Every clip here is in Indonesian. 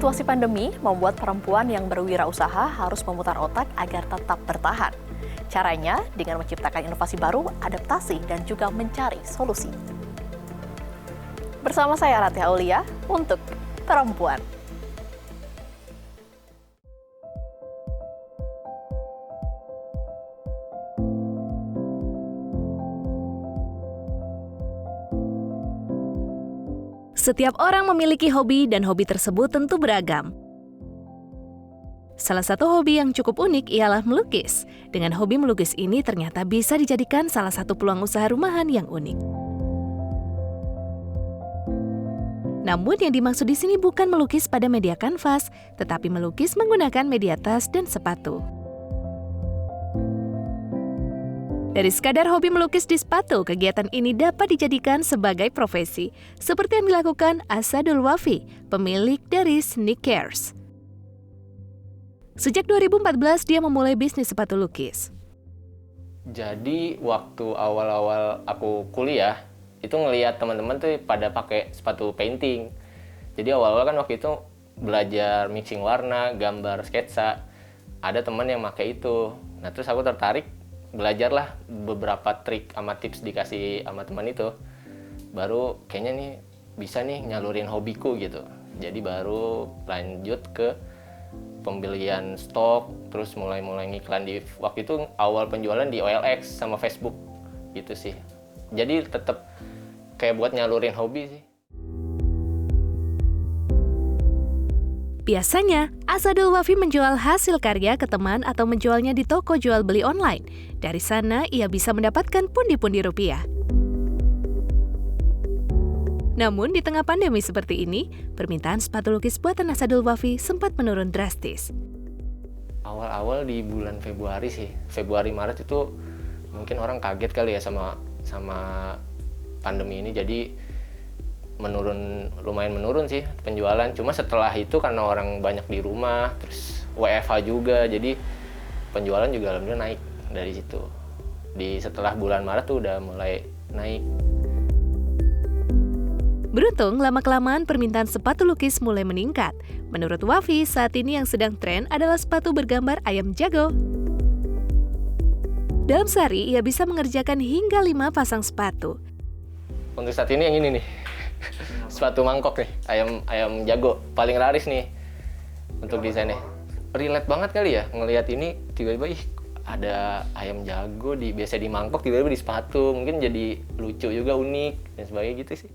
Situasi pandemi membuat perempuan yang berwirausaha harus memutar otak agar tetap bertahan. Caranya dengan menciptakan inovasi baru, adaptasi, dan juga mencari solusi. Bersama saya Ratih Aulia untuk Perempuan. Setiap orang memiliki hobi dan hobi tersebut tentu beragam. Salah satu hobi yang cukup unik ialah melukis. Dengan hobi melukis ini ternyata bisa dijadikan salah satu peluang usaha rumahan yang unik. Namun yang dimaksud di sini bukan melukis pada media kanvas, tetapi melukis menggunakan media tas dan sepatu. Dari sekadar hobi melukis di sepatu, kegiatan ini dapat dijadikan sebagai profesi, seperti yang dilakukan Asadul Wafi, pemilik dari Sneakers. Sejak 2014, dia memulai bisnis sepatu lukis. Jadi waktu awal-awal aku kuliah, itu ngelihat teman-teman tuh pada pakai sepatu painting. Jadi awal-awal kan waktu itu belajar mixing warna, gambar sketsa. Ada teman yang pakai itu. Nah terus aku tertarik, belajarlah beberapa trik sama tips dikasih sama teman itu. Baru kayaknya nih bisa nih nyalurin hobiku gitu. Jadi baru lanjut ke pembelian stok, terus mulai ngiklan di waktu itu awal penjualan di OLX sama Facebook gitu sih. Jadi tetap kayak buat nyalurin hobi sih. Biasanya, Asadul Wafi menjual hasil karya ke teman atau menjualnya di toko jual beli online. Dari sana, ia bisa mendapatkan pundi-pundi rupiah. Namun, di tengah pandemi seperti ini, permintaan sepatu lukis buatan Asadul Wafi sempat menurun drastis. Awal-awal di bulan Februari sih, Februari-Maret itu mungkin orang kaget kali ya sama pandemi ini, jadi lumayan menurun sih penjualan. Cuma setelah itu karena orang banyak di rumah, terus WFH juga, jadi penjualan juga alhamdulillah naik dari situ. Setelah bulan Maret tuh udah mulai naik. Beruntung, lama-kelamaan permintaan sepatu lukis mulai meningkat. Menurut Wafi, saat ini yang sedang tren adalah sepatu bergambar ayam jago. Dalam sehari, ia bisa mengerjakan hingga 5 pasang sepatu. Untuk saat ini yang ini nih, sepatu mangkok nih, ayam jago, paling laris nih untuk desainnya. Relate banget kali ya, ngelihat ini tiba-tiba ada ayam jago biasa di mangkok, tiba-tiba di sepatu, mungkin jadi lucu juga, unik, dan sebagainya gitu sih.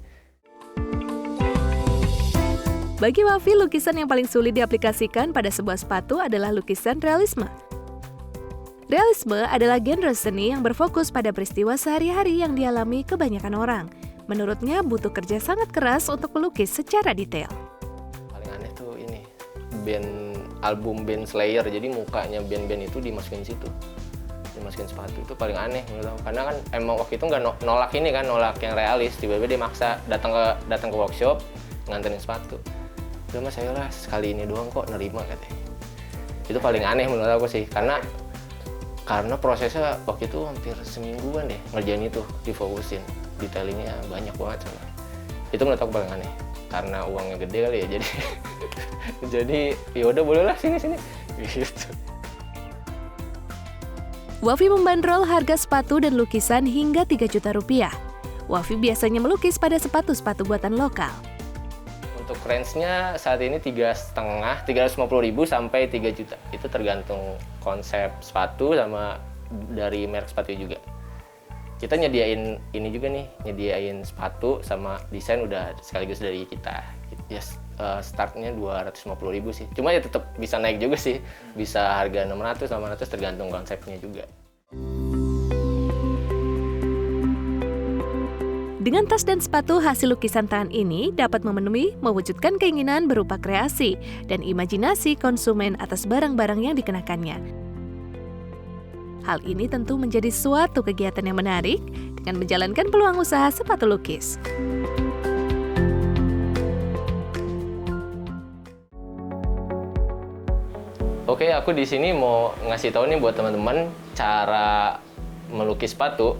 Bagi Wafi, lukisan yang paling sulit diaplikasikan pada sebuah sepatu adalah lukisan realisme. Realisme adalah genre seni yang berfokus pada peristiwa sehari-hari yang dialami kebanyakan orang. Menurutnya, butuh kerja sangat keras untuk melukis secara detail. Paling aneh tuh ini, album band Slayer, jadi mukanya band-band itu dimasukin situ. Dimasukin sepatu, itu paling aneh menurut aku. Karena kan emang waktu itu nggak nolak yang realis, tiba-tiba dia maksa datang ke workshop, nganterin sepatu. Udah mas, saya lah sekali ini doang kok nerima katanya. Itu paling aneh menurut aku sih, karena prosesnya waktu itu hampir semingguan deh ngerjain itu, difokusin. Detailingnya banyak banget soalnya. Itu menurut aku paling aneh, karena uangnya gede kali ya, jadi yaudah bolehlah sini gitu. Wafi membandrol harga sepatu dan lukisan hingga 3 juta rupiah. Wafi biasanya melukis pada sepatu-sepatu buatan lokal. Untuk range-nya saat ini 350.000 sampai 3 juta. Itu tergantung konsep sepatu sama dari merek sepatu juga. Kita nyediain ini juga nih, nyediain sepatu sama desain udah sekaligus dari kita. Ya startnya 250.000 sih. Cuma ya tetap bisa naik juga sih. Bisa harga 600, 800 tergantung konsepnya juga. Dengan tas dan sepatu hasil lukisan tangan ini dapat mewujudkan keinginan berupa kreasi dan imajinasi konsumen atas barang-barang yang dikenakannya. Hal ini tentu menjadi suatu kegiatan yang menarik dengan menjalankan peluang usaha sepatu lukis. Oke, aku di sini mau ngasih tahu nih buat teman-teman cara melukis sepatu.